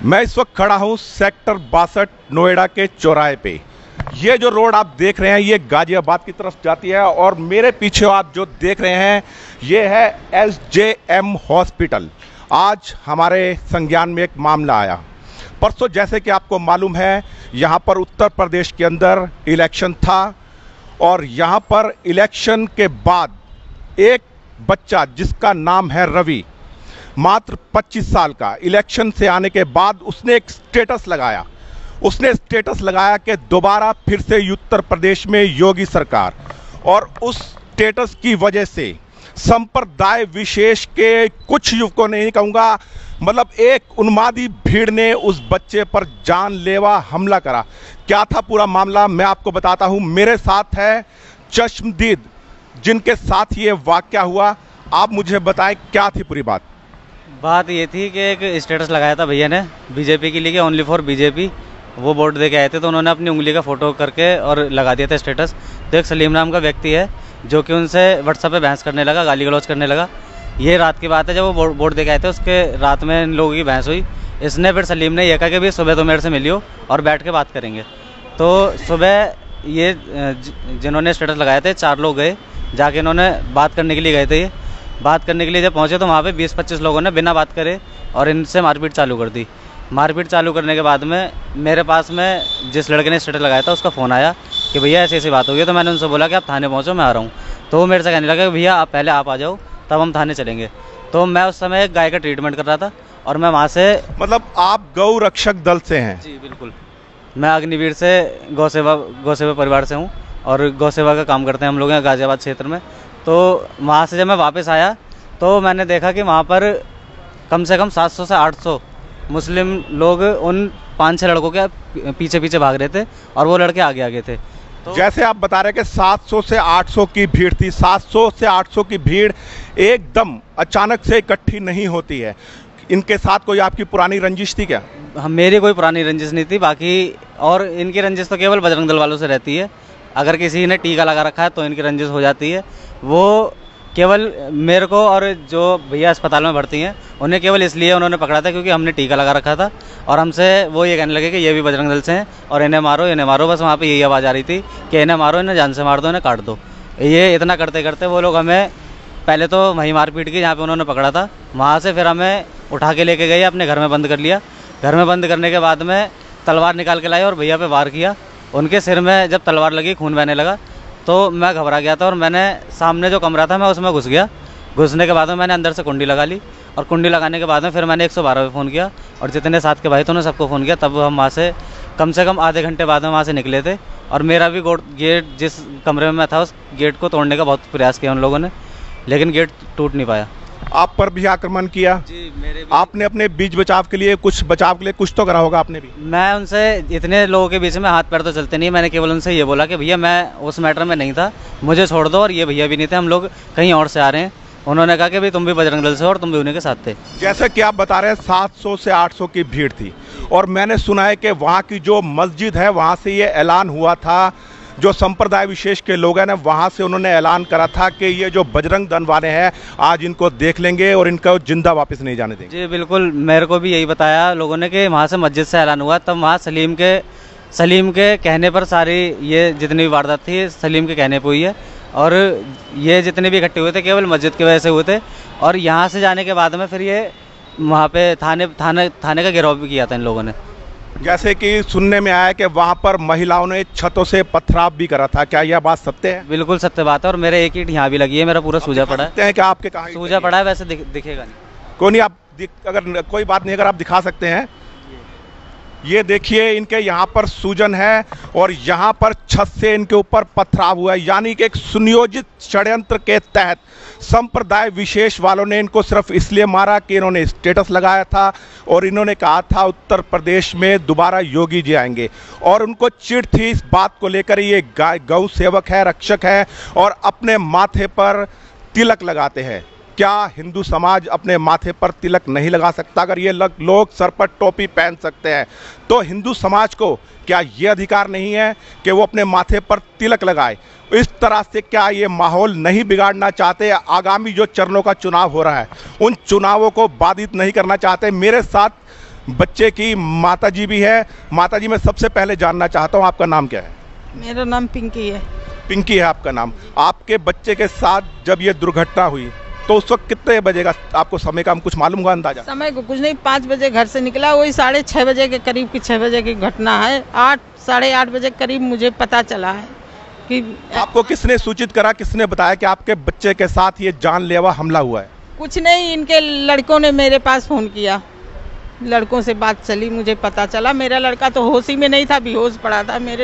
मैं इस वक्त खड़ा हूं सेक्टर 62 नोएडा के चौराहे पे। ये जो रोड आप देख रहे हैं ये गाजियाबाद की तरफ जाती है और मेरे पीछे आप जो देख रहे हैं ये है SJM हॉस्पिटल। आज हमारे संज्ञान में एक मामला आया। परसों जैसे कि आपको मालूम है यहाँ पर उत्तर प्रदेश के अंदर इलेक्शन था और यहाँ पर इलेक्शन के बाद एक बच्चा जिसका नाम है रवि, मात्र 25 साल का, इलेक्शन से आने के बाद उसने एक स्टेटस लगाया। उसने स्टेटस लगाया कि दोबारा फिर से उत्तर प्रदेश में योगी सरकार, और उस स्टेटस की वजह से संप्रदाय विशेष के कुछ युवकों ने, नहीं कहूँगा, मतलब एक उन्मादी भीड़ ने उस बच्चे पर जानलेवा हमला करा। क्या था पूरा मामला मैं आपको बताता हूँ। मेरे साथ है चश्मदीद जिनके साथ ये वाकया हुआ। आप मुझे बताएं क्या थी पूरी बात। बात ये थी कि एक स्टेटस लगाया था भैया ने बीजेपी के लिए, ओनली फॉर बीजेपी। वो वोट दे के आए थे तो उन्होंने अपनी उंगली का फोटो करके और लगा दिया था स्टेटस। तो एक सलीम नाम का व्यक्ति है जो कि उनसे व्हाट्सएप पे बहस करने लगा, गाली गलौज करने लगा। ये रात की बात है, जब वो वोट दे के आए थे उसके रात में इन लोगों की बहस हुई। इसने फिर सलीम ने यह कहा कि भाई सुबह तो मेरे से मिलियो और बैठ के बात करेंगे। तो सुबह ये जिन्होंने स्टेटस लगाए थे 4 लोग गए, जाके इन्होंने बात करने के लिए गए थे। ये बात करने के लिए जब पहुंचे तो वहाँ पे 20-25 लोगों ने बिना बात करे और इनसे मारपीट चालू कर दी। मारपीट चालू करने के बाद में मेरे पास में जिस लड़के ने स्टेटस लगाया था उसका फ़ोन आया कि भैया ऐसी ऐसी बात हो गई। तो मैंने उनसे बोला कि आप थाने पहुँचो, मैं आ रहा हूँ। तो वो मेरे से कहने लगा कि भैया आप पहले आप आ जाओ तब हम थाने चलेंगे। तो मैं उस समय एक गाय का ट्रीटमेंट कर रहा था और मैं वहाँ से, मतलब आप गौ रक्षक दल से हैं? जी बिल्कुल, मैं अग्निवीर से गौसेवा परिवार से हूँ और गौसेवा का काम करते हैं हम लोग यहाँ गाजियाबाद क्षेत्र में। तो वहाँ से जब मैं वापस आया तो मैंने देखा कि वहाँ पर कम से कम 700 से 800 मुस्लिम लोग उन 5-6 लड़कों के पीछे पीछे भाग रहे थे और वो लड़के आगे आगे थे। तो जैसे आप बता रहे कि 700 से 800 की भीड़ थी। 700 से 800 की भीड़ एकदम अचानक से इकट्ठी नहीं होती है। इनके साथ कोई आपकी पुरानी रंजिश थी क्या? मेरी कोई पुरानी रंजिश नहीं थी, बाकी और इनकी रंजिश तो केवल बजरंग दल वालों से रहती है। अगर किसी ने टीका लगा रखा है तो इनकी रंजिश हो जाती है। वो केवल मेरे को और जो भैया अस्पताल में भर्ती हैं उन्हें केवल इसलिए उन्होंने पकड़ा था क्योंकि हमने टीका लगा रखा था और हमसे वो ये कहने लगे कि ये भी बजरंग दल से हैं और इन्हें मारो, इन्हें मारो। बस वहाँ पे यही आवाज़ आ रही थी कि इन्हें मारो, इन्हें जान से मार दो, इन्हें काट दो। ये इतना करते करते वो लोग हमें पहले तो वहीं मारपीट की जहाँ पर उन्होंने पकड़ा था, वहाँ से फिर हमें उठा के लेके गए, अपने घर में बंद कर लिया। घर में बंद करने के बाद में तलवार निकाल के लाए और भैया पे वार किया। उनके सिर में जब तलवार लगी, खून बहने लगा तो मैं घबरा गया था और मैंने सामने जो कमरा था मैं उसमें घुस गया। घुसने के बाद में मैंने अंदर से कुंडी लगा ली और कुंडी लगाने के बाद में फिर मैंने 112 पे फ़ोन किया और जितने साथ के भाई थे उन्होंने सबको फ़ोन किया। तब हम वहाँ से कम आधे घंटे बाद में वहाँ से निकले थे और मेरा भी गेट, जिस कमरे में मैं था उस गेट को तोड़ने का बहुत प्रयास किया उन लोगों ने, लेकिन गेट टूट नहीं पाया। आप पर भी आक्रमण किया? जी, मेरे भी। आपने अपने बीच बचाव के लिए कुछ तो करा होगा आपने भी? मैं उनसे, इतने लोगों के बीच में हाथ पैर तो चलते नहीं, मैंने केवल उनसे ये बोला कि भैया मैं उस मैटर में नहीं था, मुझे छोड़ दो। और ये भैया भी नहीं थे, हम लोग कहीं और से आ रहे हैं। उन्होंने कहा कि भाई तुम भी बजरंग दल से हो और तुम भी उन्हीं के साथ थे। जैसे कि आप बता रहे हैं 700 से 800 की भीड़ थी और मैंने सुना है कि वहाँ की जो मस्जिद है वहाँ से ये ऐलान हुआ था, जो संप्रदाय विशेष के लोग हैं ना वहाँ से उन्होंने ऐलान करा था कि ये जो बजरंग दल वाले हैं आज इनको देख लेंगे और इनको जिंदा वापस नहीं जाने देंगे। जी बिल्कुल, मेरे को भी यही बताया लोगों ने कि वहाँ से मस्जिद से ऐलान हुआ। तब वहाँ सलीम के कहने पर सारी ये जितनी भी वारदात थी सलीम के कहने पर हुई है और ये जितने भी इकट्ठे हुए थे केवल मस्जिद की वजह से हुए थे। और यहाँ से जाने के बाद में फिर ये वहाँ पे थाने का घेराव भी किया था इन लोगों ने। जैसे कि सुनने में आया कि वहाँ पर महिलाओं ने छतों से पथराव भी करा था, क्या यह बात सत्य है? बिल्कुल सत्य बात है और मेरे एक ईंट यहाँ भी लगी है, मेरा पूरा सूजा पड़ा है। क्या आपके कहाँ सूजा पड़ा है? वैसे दिखेगा नहीं। कोई नहीं, आप अगर कोई बात नहीं, अगर आप दिखा सकते हैं। ये देखिए इनके यहाँ पर सूजन है और यहाँ पर छत से इनके ऊपर पथराव हुआ है, यानी कि एक सुनियोजित षड्यंत्र के तहत संप्रदाय विशेष वालों ने इनको सिर्फ इसलिए मारा कि इन्होंने स्टेटस लगाया था और इन्होंने कहा था उत्तर प्रदेश में दोबारा योगी जी आएंगे और उनको चिढ़ थी इस बात को लेकर। ये गौ सेवक है, रक्षक है और अपने माथे पर तिलक लगाते हैं। क्या हिंदू समाज अपने माथे पर तिलक नहीं लगा सकता? अगर ये लोग सर पर टोपी पहन सकते हैं तो हिंदू समाज को क्या ये अधिकार नहीं है कि वो अपने माथे पर तिलक लगाए? इस तरह से क्या ये माहौल नहीं बिगाड़ना चाहते? आगामी जो चरणों का चुनाव हो रहा है उन चुनावों को बाधित नहीं करना चाहते? मेरे साथ बच्चे की माताजी भी है। माताजी, मैं सबसे पहले जानना चाहता हूँ आपका नाम क्या है? मेरा नाम पिंकी है। पिंकी है आपका नाम। आपके बच्चे के साथ जब ये दुर्घटना हुई तो उस वक्त कितने बजे का आपको समय का कुछ मालूम हुआ, अंदाजा? समय को कुछ नहीं, 5 बजे घर से निकला, वही 6:30 बजे के करीब की 6 बजे की घटना है। 8-8:30 बजे करीब मुझे पता चला है कि आपको किसने सूचित करा, किसने बताया कि आपके बच्चे के साथ ये जानलेवा हमला हुआ है? कुछ नहीं, इनके लड़कों ने मेरे पास फ़ोन किया, लड़कों से बात चली, मुझे पता चला। मेरा लड़का तो होश ही में नहीं था, बेहोश पड़ा था। मेरे